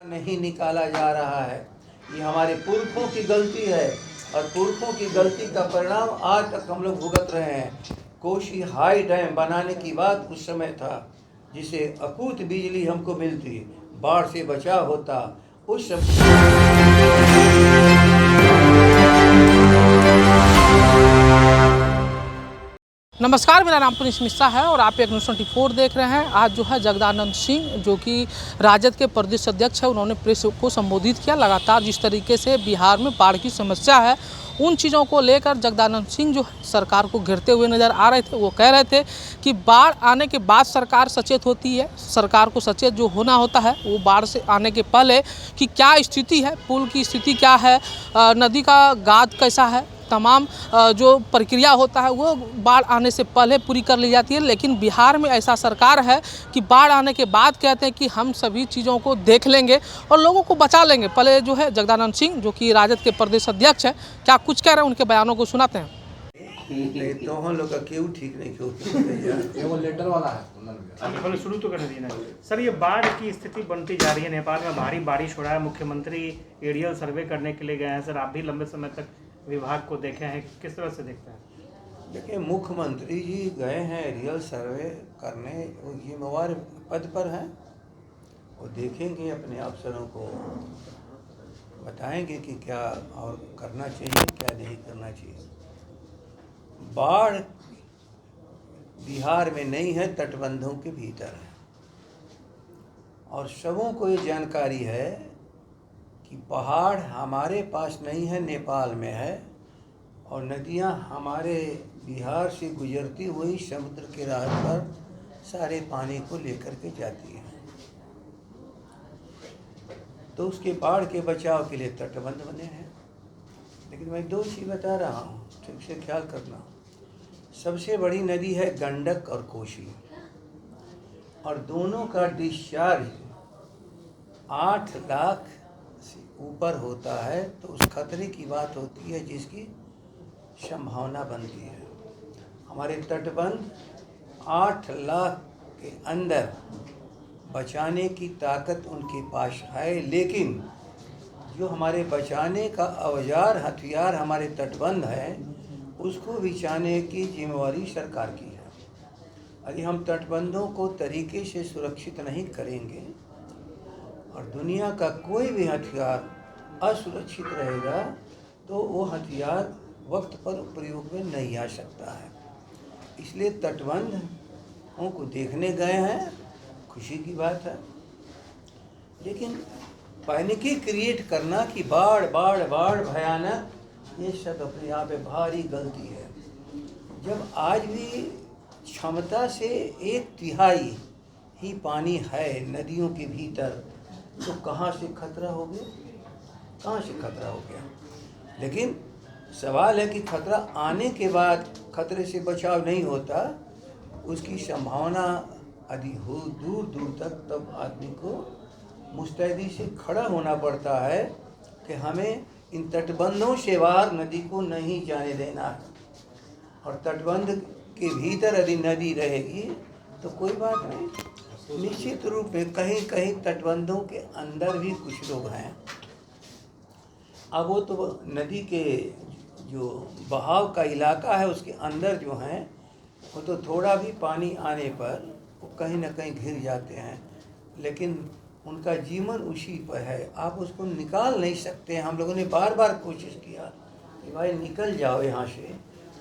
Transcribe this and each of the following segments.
नहीं निकाला जा रहा है। ये हमारे पुरखों की गलती है और पुरखों की गलती का परिणाम आज तक हम लोग भुगत रहे हैं। कोशी हाई डैम बनाने की बात उस समय था जिसे अकूत बिजली हमको मिलती, बाढ़ से बचाव होता उस नमस्कार, मेरा नाम पुनीश मिश्रा है और आप एक न्यूज़ 24 देख रहे हैं। आज जो है जगदानंद सिंह जो कि राजद के प्रदेश अध्यक्ष है, उन्होंने प्रेस को संबोधित किया। लगातार जिस तरीके से बिहार में बाढ़ की समस्या है, उन चीज़ों को लेकर जगदानंद सिंह जो सरकार को घेरते हुए नज़र आ रहे थे। वो कह रहे थे कि बाढ़ आने के बाद सरकार सचेत होती है, सरकार को सचेत जो होना होता है वो बाढ़ से आने के पहले कि क्या स्थिति है, पुल की स्थिति क्या है, नदी का गाद कैसा है, तमाम जो प्रक्रिया होता है वो बाढ़ आने से पहले पूरी कर ली जाती है। लेकिन बिहार में ऐसा सरकार है कि बाढ़ आने के बाद कहते हैं कि हम सभी चीज़ों को देख लेंगे और लोगों को बचा लेंगे। पहले जो है जगदानंद सिंह जो कि राजद के प्रदेश अध्यक्ष हैं, क्या कुछ कह रहे हैं, उनके बयानों को सुनाते हैं। तो हम लोग का क्यों ठीक नहीं क्यों वो लेटर वाला है। पहले शुरू तो कर देना सर। ये बाढ़ की स्थिति बनती जा रही है, नेपाल में भारी बारिश हो रहा है, मुख्यमंत्री एरियल सर्वे करने के लिए गए हैं। सर, आप भी लंबे समय तक विभाग को देखे हैं, किस तरह से देखते हैं? देखिए, मुख्यमंत्री जी गए हैं एरियल सर्वे करने, वो जिम्मेवार पद पर हैं। वो देखेंगे, अपने अफसरों को बताएंगे कि क्या और करना चाहिए, क्या नहीं करना चाहिए। बाढ़ बिहार में नहीं है, तटबंधों के भीतर है और सबों को ये जानकारी है कि पहाड़ हमारे पास नहीं है, नेपाल में है और नदियां हमारे बिहार से गुजरती हुई समुद्र के राह पर सारे पानी को लेकर के जाती है। तो उसके बाढ़ के बचाव के लिए तटबंध बने हैं। लेकिन मैं दो चीज़ बता रहा हूँ, ठीक से ख्याल करना। सबसे बड़ी नदी है गंडक और कोसी और दोनों का डिस्चार्ज 8 लाख से ऊपर होता है तो उस खतरे की बात होती है जिसकी संभावना बनती है। हमारे तटबंध 8 लाख के अंदर बचाने की ताकत उनके पास है, लेकिन जो हमारे बचाने का औजार हथियार हमारे तटबंध है उसको बिछाने की जिम्मेवारी सरकार की है। यदि हम तटबंधों को तरीके से सुरक्षित नहीं करेंगे और दुनिया का कोई भी हथियार असुरक्षित रहेगा तो वो हथियार वक्त पर प्रयोग में नहीं आ सकता है। इसलिए तटबंधों को देखने गए हैं, खुशी की बात है। लेकिन पैनिकी क्रिएट करना कि बाढ़ बाढ़ बाढ़ भयानक, ये सब अपने आप में भारी गलती है। जब आज भी क्षमता से 1/3 ही पानी है नदियों के भीतर, तो कहाँ से खतरा हो गया, कहाँ से खतरा हो गया। लेकिन सवाल है कि खतरा आने के बाद खतरे से बचाव नहीं होता, उसकी संभावना यदि हो दूर दूर तक, तब आदमी को मुस्तैदी से खड़ा होना पड़ता है कि हमें इन तटबंधों से बाहर नदी को नहीं जाने देना है। और तटबंध के भीतर यदि नदी रहेगी तो कोई बात नहीं। निश्चित रूप में कहीं कहीं तटबंधों के अंदर भी कुछ लोग हैं। अब वो तो नदी के जो बहाव का इलाका है उसके अंदर जो हैं वो तो थोड़ा भी पानी आने पर वो कहीं ना कहीं घिर जाते हैं, लेकिन उनका जीवन उसी पर है, आप उसको निकाल नहीं सकते। हम लोगों ने बार बार कोशिश किया कि भाई निकल जाओ यहाँ से,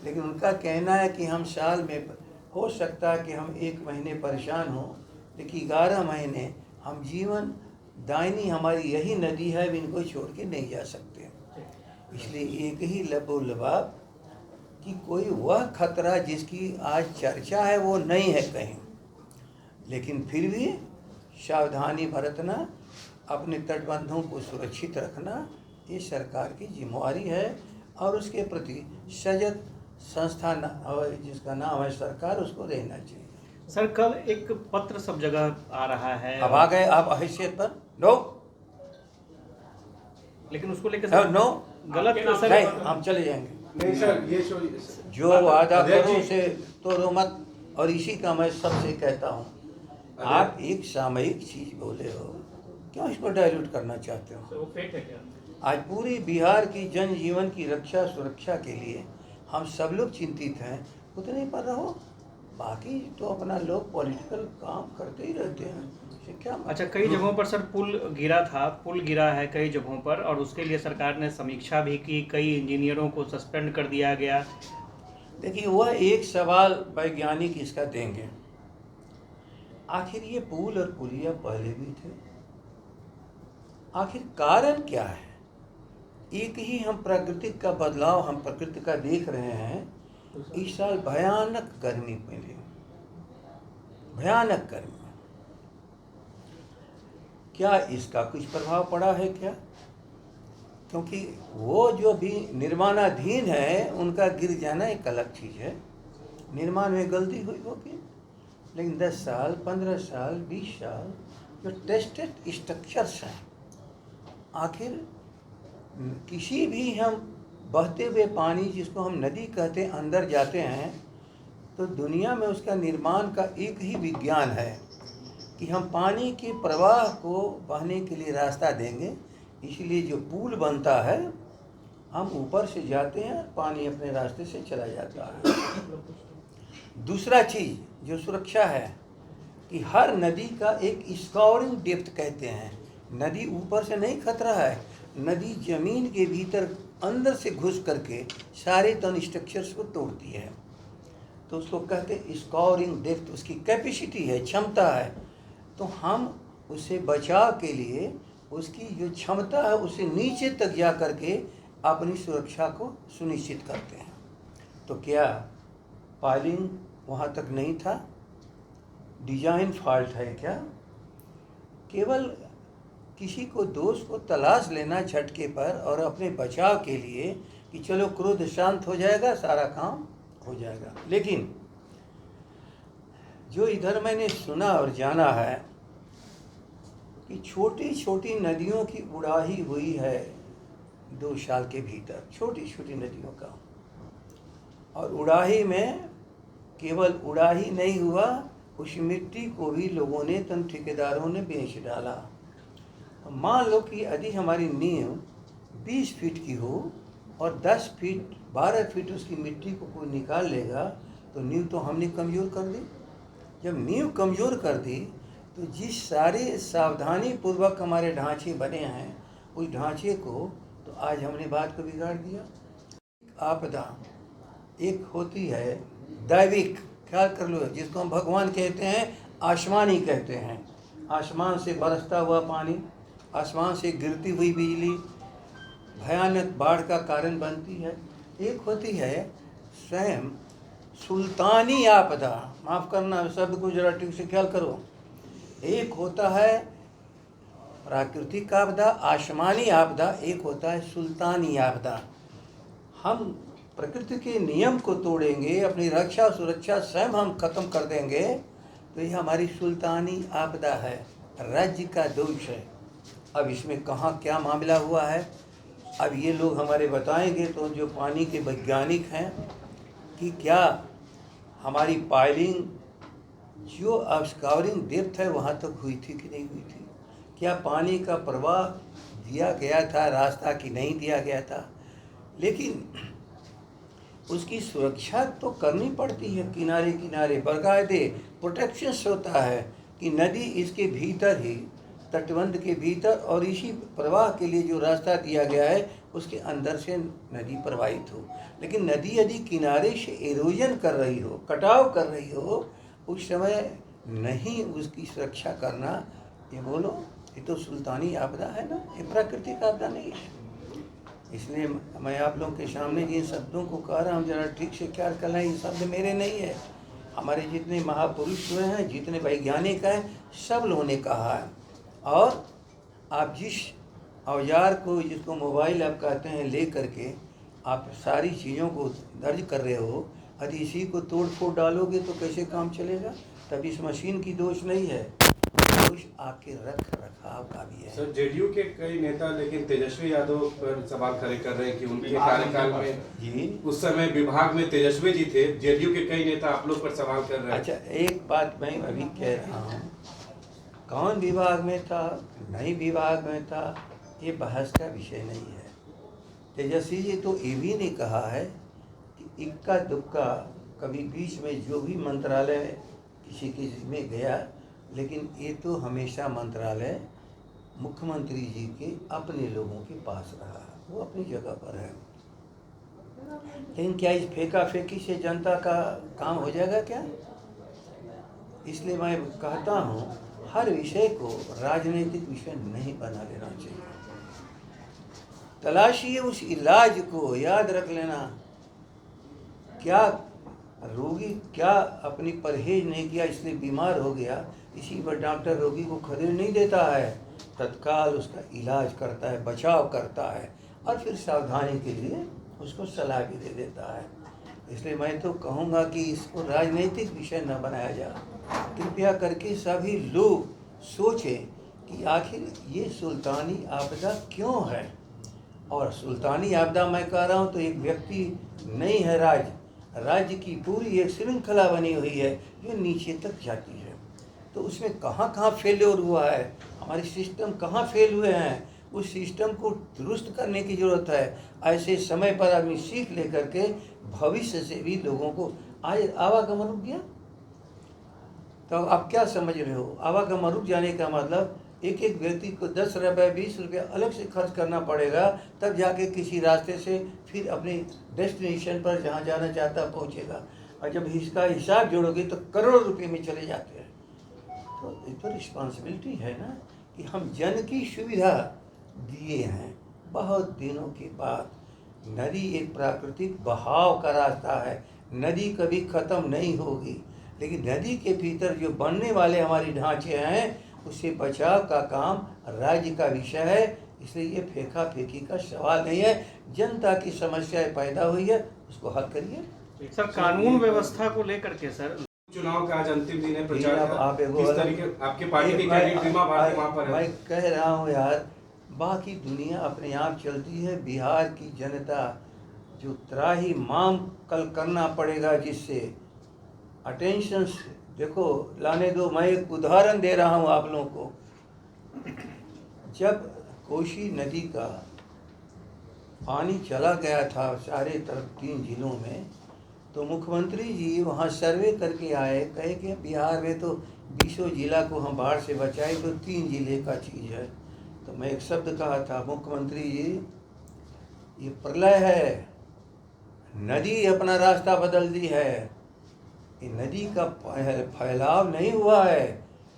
लेकिन उनका कहना है कि हम साल में हो सकता है कि हम 1 महीने परेशान हों, लेकिन 11 महीने हम जीवन दायनी हमारी यही नदी है, इनको छोड़ के नहीं जा सकते। इसलिए एक ही लबोलबाब कि कोई वह खतरा जिसकी आज चर्चा है वो नहीं है कहीं, लेकिन फिर भी सावधानी बरतना, अपने तटबंधों को सुरक्षित रखना, ये सरकार की जिम्मेवारी है और उसके प्रति सजग संस्था जिसका नाम है सरकार, उसको रहना चाहिए। सर, कल एक पत्र सब जगह आ रहा है। अब आ गए आप हैसियत पर? नो, लेकिन उसको लेकर नो गलत सर, नहीं, हम चले जाएंगे। नहीं सर, ये जो वादा करो उसे तोड़ो मत। और इसी का मैं सबसे कहता हूँ, आप एक सामयिक चीज़ बोले हो क्यों इसको डाइल्यूट करना चाहते हो? तो वो फेक है क्या? आज पूरी बिहार की जनजीवन की रक्षा सुरक्षा के लिए हम सब लोग चिंतित हैं, उतने पर रहो, बाकी तो अपना लोग पॉलिटिकल काम करते ही रहते हैं, इससे क्या मतलब? अच्छा, कई जगहों पर सर पुल गिरा था, पुल गिरा है कई जगहों पर, और उसके लिए सरकार ने समीक्षा भी की, कई इंजीनियरों को सस्पेंड कर दिया गया। देखिए, वह एक सवाल वैज्ञानिक इसका देंगे, आखिर ये पुल और पुलिया पहले भी थे, आखिर कारण क्या है? एक ही हम प्राकृतिक का बदलाव, हम प्रकृति का देख रहे हैं। इस साल भयानक गर्मी मिली, भयानक गर्मी, क्या इसका कुछ प्रभाव पड़ा है क्या? क्योंकि वो जो भी निर्माणाधीन है उनका गिर जाना एक अलग चीज़ है, निर्माण में गलती हुई होगी, लेकिन 10 साल 15 साल 20 साल जो टेस्टेड स्ट्रक्चर्स हैं, आखिर किसी भी हम बहते हुए पानी जिसको हम नदी कहते हैं अंदर जाते हैं, तो दुनिया में उसका निर्माण का एक ही विज्ञान है कि हम पानी के प्रवाह को बहने के लिए रास्ता देंगे। इसलिए जो पुल बनता है, हम ऊपर से जाते हैं, पानी अपने रास्ते से चला जाता है। दूसरा चीज़ जो सुरक्षा है कि हर नदी का एक स्कोरिंग डेप्थ कहते हैं, नदी ऊपर से नहीं खतरा है, नदी जमीन के भीतर अंदर से घुस करके सारे तन स्ट्रक्चर्स को तोड़ती है, तो उसको कहते हैं स्कोरिंग डेप्थ, उसकी कैपेसिटी है, क्षमता है। तो हम उसे बचाव के लिए उसकी जो क्षमता है उससे नीचे तक जा करके अपनी सुरक्षा को सुनिश्चित करते हैं। तो क्या पाइलिंग वहाँ तक नहीं था? डिजाइन फॉल्ट है क्या? केवल किसी को दोष को तलाश लेना झटके पर और अपने बचाव के लिए कि चलो क्रोध शांत हो जाएगा, सारा काम हो जाएगा। लेकिन जो इधर मैंने सुना और जाना है कि छोटी छोटी नदियों की उड़ाही हुई है 2 साल के भीतर, छोटी छोटी नदियों का, और उड़ाही में केवल उड़ाही नहीं हुआ, उस मिट्टी को भी लोगों ने, तन ठेकेदारों ने बेच डाला। मान लो कि यदि हमारी नींव 20 फीट की हो और 10 फीट 12 फीट उसकी मिट्टी को कोई निकाल लेगा, तो नींव तो हमने कमज़ोर कर दी। जब नींव कमज़ोर कर दी तो जिस सारे सावधानी पूर्वक हमारे ढांचे बने हैं, उस ढांचे को तो आज हमने बात को बिगाड़ दिया। आपदा एक होती है दैविक, ख्याल कर लो, जिसको हम भगवान कहते हैं, आसमानी कहते हैं, आसमान से बरसता हुआ पानी, आसमान से गिरती हुई बिजली भयानक बाढ़ का कारण बनती है। एक होती है स्वयं सुल्तानी आपदा, माफ़ करना शब्द को जरा ठीक से ख्याल करो। एक होता है प्राकृतिक आपदा, आसमानी आपदा, एक होता है सुल्तानी आपदा। हम प्रकृति के नियम को तोड़ेंगे, अपनी रक्षा सुरक्षा स्वयं हम खत्म कर देंगे, तो ये हमारी सुल्तानी आपदा है, राज्य का दोष है। अब इसमें कहाँ क्या मामला हुआ है, अब ये लोग हमारे बताएंगे, तो जो पानी के वैज्ञानिक हैं, कि क्या हमारी पाइलिंग जो अब स्कोरिंग डेप्थ है वहाँ तक हुई थी कि नहीं हुई थी, क्या पानी का प्रवाह दिया गया था रास्ता कि नहीं दिया गया था। लेकिन उसकी सुरक्षा तो करनी पड़ती है, किनारे किनारे बाकायदे प्रोटेक्शंस होता है कि नदी इसके भीतर ही, तटबंध के भीतर और इसी प्रवाह के लिए जो रास्ता दिया गया है उसके अंदर से नदी प्रवाहित हो। लेकिन नदी यदि किनारे से एरोजन कर रही हो, कटाव कर रही हो, उस समय नहीं उसकी सुरक्षा करना, ये बोलो ये तो सुल्तानी आपदा है ना, ये प्राकृतिक आपदा नहीं है। इसलिए मैं आप लोगों के सामने जिन शब्दों को कह रहा हूँ, जरा ठीक से ख्याल करना, ये शब्द मेरे नहीं है, हमारे जितने महापुरुष हुए हैं, जितने वैज्ञानिक हैं, सब लोगों ने कहा है। और आप जिस औजार को, जिसको मोबाइल आप कहते हैं, ले करके आप सारी चीज़ों को दर्ज कर रहे हो, यदि इसी को तोड़ फोड़ डालोगे तो कैसे काम चलेगा। तब इस मशीन की दोष नहीं है, दोष आपके रख रखाव का भी है। सर, जेडीयू के कई नेता लेकिन तेजस्वी यादव पर सवाल खड़े कर रहे हैं कि उनके कार्यकाल में जी उस समय विभाग में तेजस्वी जी थे, जेडीयू के कई नेता आप लोग पर सवाल कर रहे हैं। अच्छा, एक बात मैं अभी कह रहा हूँ कौन विभाग में था, नई विभाग में था, ये बहस का विषय नहीं है। तेजस्वी जी तो ये भी नहीं कहा है कि इक्का दुक्का कभी बीच में जो भी मंत्रालय किसी किसी में गया, लेकिन ये तो हमेशा मंत्रालय मुख्यमंत्री जी के अपने लोगों के पास रहा, वो अपनी जगह पर है। लेकिन क्या इस फेंका फेंकी से जनता का काम हो जाएगा क्या? इसलिए मैं कहता हूँ हर विषय को राजनीतिक विषय नहीं बना लेना चाहिए। तलाशिए उस इलाज को, याद रख लेना, क्या रोगी क्या अपनी परहेज नहीं किया इसलिए बीमार हो गया, इसी पर डॉक्टर रोगी को खरीद नहीं देता है, तत्काल उसका इलाज करता है, बचाव करता है और फिर सावधानी के लिए उसको सलाह भी दे देता है। इसलिए मैं तो कहूँगा कि इसको राजनीतिक विषय न बनाया जाए। कृपया करके सभी लोग सोचें कि आखिर ये सुल्तानी आपदा क्यों है। और सुल्तानी आपदा मैं कह रहा हूँ तो एक व्यक्ति नहीं है, राज्य की पूरी एक श्रृंखला बनी हुई है जो नीचे तक जाती है। तो उसमें कहाँ कहाँ फेल्योर हुआ है, हमारे सिस्टम कहाँ फेल हुए हैं, उस सिस्टम को दुरुस्त करने की ज़रूरत है। ऐसे समय पर आदमी सीख लेकर के भविष्य से भी लोगों को, आज आवागमन रुक गया तो आप क्या समझ रहे हो? आवागमन रुक जाने का मतलब एक एक व्यक्ति को 10 रुपये 20 रुपये अलग से खर्च करना पड़ेगा, तब जाके किसी रास्ते से फिर अपने डेस्टिनेशन पर जहाँ जाना चाहता पहुँचेगा। और जब इसका हिसाब जोड़ोगे तो करोड़ों रुपए में चले जाते हैं। तो ये तो रिस्पॉन्सिबिलिटी है ना कि हम जन की सुविधा दिए हैं। बहुत दिनों के बाद नदी एक प्राकृतिक बहाव का रास्ता है, नदी कभी ख़त्म नहीं होगी, लेकिन नदी के भीतर जो बनने वाले हमारे ढांचे हैं उससे बचाव का काम राज्य का विषय है। इसलिए ये फेंका फेंकी का सवाल नहीं है। जनता की समस्याएं पैदा हुई है, उसको हल करिए। सर कानून व्यवस्था को लेकर के सर, चुनाव का आज अंतिम दिन है, प्रचार आप किस तरीके आपके पार्टी की कैंडिडेट बीमा भारती वहाँ पर है? मैं कह रहा हूँ यार, बाकी दुनिया अपने आप चलती है। बिहार की जनता जो त्राही मांग कल करना पड़ेगा, जिससे अटेंशन देखो लाने दो। मैं एक उदाहरण दे रहा हूँ आप लोगों को। जब कोसी नदी का पानी चला गया था चारे तरफ 3 जिलों में, तो मुख्यमंत्री जी वहाँ सर्वे करके आए, कहे कि बिहार में तो 20 जिला को हम बाढ़ से बचाए, तो 3 जिले का चीज़ है। तो मैं एक शब्द कहा था, मुख्यमंत्री जी ये प्रलय है, नदी अपना रास्ता बदल दी है। ये नदी का फैलाव नहीं हुआ है,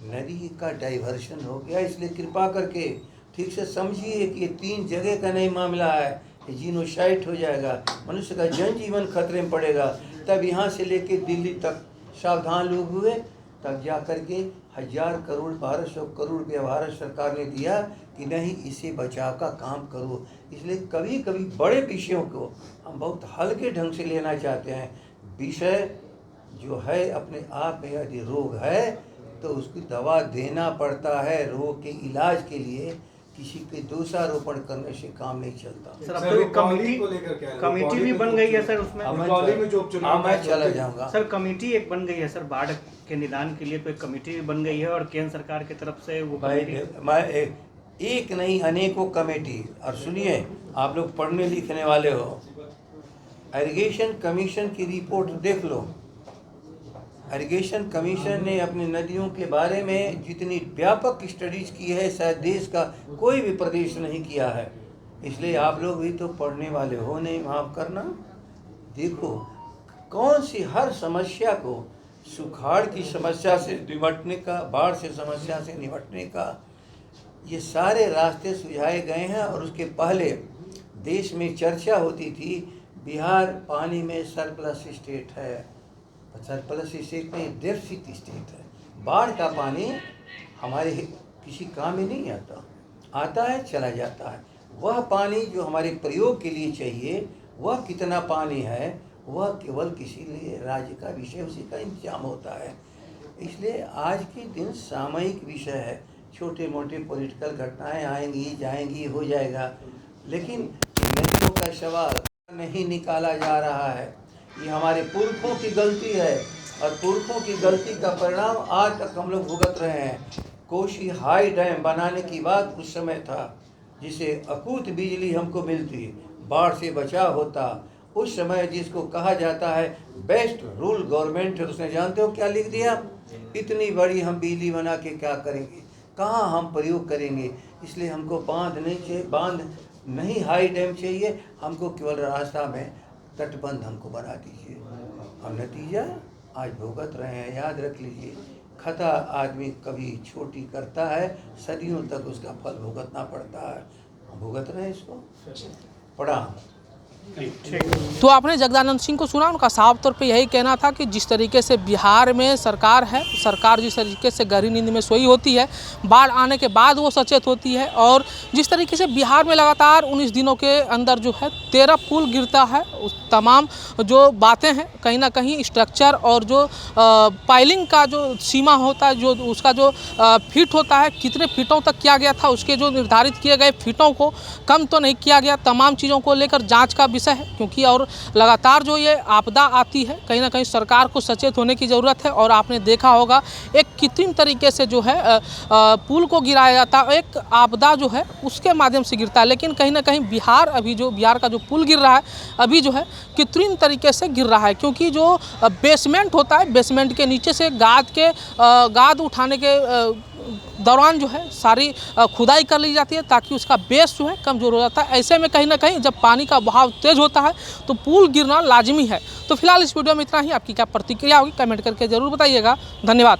नदी का डाइवर्शन हो गया। इसलिए कृपा करके ठीक से समझिए कि ये 3 जगह का नहीं मामला है, ये जीनोसाइड हो जाएगा, मनुष्य का जनजीवन खतरे में पड़ेगा। तब यहाँ से लेके दिल्ली तक सावधान लोग हुए, तब जा कर के 1000 करोड़ 1200 करोड़ रुपया भारत सरकार ने दिया कि नहीं इसे बचाव का काम करो। इसलिए कभी कभी बड़े विषयों को हम बहुत हल्के ढंग से लेना चाहते हैं। विषय जो है अपने आप में यदि रोग है तो उसकी दवा देना पड़ता है। रोग के इलाज के लिए किसी पे दोषारोपण करने से काम नहीं चलता। सर अब तो कमेटी भी बन गई है सर, उसमें में जो उपचुनाव मैं चला जाऊंगा सर, कमेटी एक बन गई है सर, बाढ़ के निदान के लिए तो एक कमेटी भी बन गई है और केंद्र सरकार की तरफ से वो मैं एक नहीं अनेकों कमेटी। और सुनिए, आप लोग पढ़ने लिखने वाले हो, इरिगेशन कमीशन की रिपोर्ट देख लो। इरिगेशन कमीशन ने अपनी नदियों के बारे में जितनी व्यापक स्टडीज की है शायद देश का कोई भी प्रदेश नहीं किया है। इसलिए आप लोग भी तो पढ़ने वाले हो, नहीं माफ़ करना। देखो कौन सी हर समस्या को, सुखाड़ की समस्या से निपटने का, बाढ़ से समस्या से निपटने का, ये सारे रास्ते सुझाए गए हैं। और उसके पहले देश में चर्चा होती थी बिहार पानी में सरप्लस स्टेट है, सरप्लस स्टेट में डेफिसिट स्टेट है। बाढ़ का पानी हमारे किसी काम में नहीं आता है चला जाता है। वह पानी जो हमारे प्रयोग के लिए चाहिए, वह कितना पानी है, वह केवल किसी लिए राज्य का विषय, उसी का इंतजाम होता है। इसलिए आज के दिन सामयिक विषय है, छोटे मोटे पॉलिटिकल घटनाएं आएंगी जाएंगी, हो जाएगा, लेकिन नदियों का सवाल नहीं निकाला जा रहा है। ये हमारे पुरखों की गलती है और पुरखों की गलती का परिणाम आज तक हम लोग भुगत रहे हैं। कोशी हाई डैम बनाने की बात उस समय था, जिसे अकूत बिजली हमको मिलती, बाढ़ से बचाव होता। उस समय जिसको कहा जाता है बेस्ट रूल गवर्नमेंट, उसने जानते हो क्या लिख दिया? इतनी बड़ी हम बिजली बना के क्या करेंगे, कहाँ हम प्रयोग करेंगे। इसलिए हमको बांध नहीं चाहिए, बांध नहीं हाई डैम चाहिए, हमको केवल रास्ता में तटबंध हमको बना दीजिए। और नतीजा आज भुगत रहे हैं। याद रख लीजिए, खता आदमी कभी छोटी करता है, सदियों तक उसका फल भुगतना पड़ता है। हम भुगत रहे हैं इसको। प्रणाम। तो आपने जगदानंद सिंह को सुना, उनका साफ तौर पे यही कहना था कि जिस तरीके से बिहार में सरकार है, सरकार जिस तरीके से गहरी नींद में सोई होती है, बाढ़ आने के बाद वो सचेत होती है। और जिस तरीके से बिहार में लगातार 19 दिनों के अंदर जो है 13 पुल गिरता है, उस तमाम जो बातें हैं कहीं ना कहीं स्ट्रक्चर और जो पाइलिंग का जो सीमा होता है, जो उसका जो फीट होता है, कितने फीटों तक किया गया था, उसके जो निर्धारित किए गए फीटों को कम तो नहीं किया गया। तमाम चीज़ों को लेकर जाँच का विषय है, क्योंकि और लगातार जो ये आपदा आती है, कहीं ना कहीं सरकार को सचेत होने की ज़रूरत है। और आपने देखा होगा एक कृत्रिम तरीके से जो है पुल को गिराया जाता है, एक आपदा जो है उसके माध्यम से गिरता है। लेकिन कहीं ना कहीं बिहार का जो पुल गिर रहा है अभी जो है कृत्रिम तरीके से गिर रहा है, क्योंकि जो बेसमेंट होता है, बेसमेंट के नीचे से गाद उठाने के दौरान जो है सारी खुदाई कर ली जाती है, ताकि उसका बेस जो है कमज़ोर हो जाता है। ऐसे में कहीं ना कहीं जब पानी का बहाव तेज़ होता है तो पुल गिरना लाजमी है। तो फिलहाल इस वीडियो में इतना ही। आपकी क्या प्रतिक्रिया होगी कमेंट करके ज़रूर बताइएगा। धन्यवाद।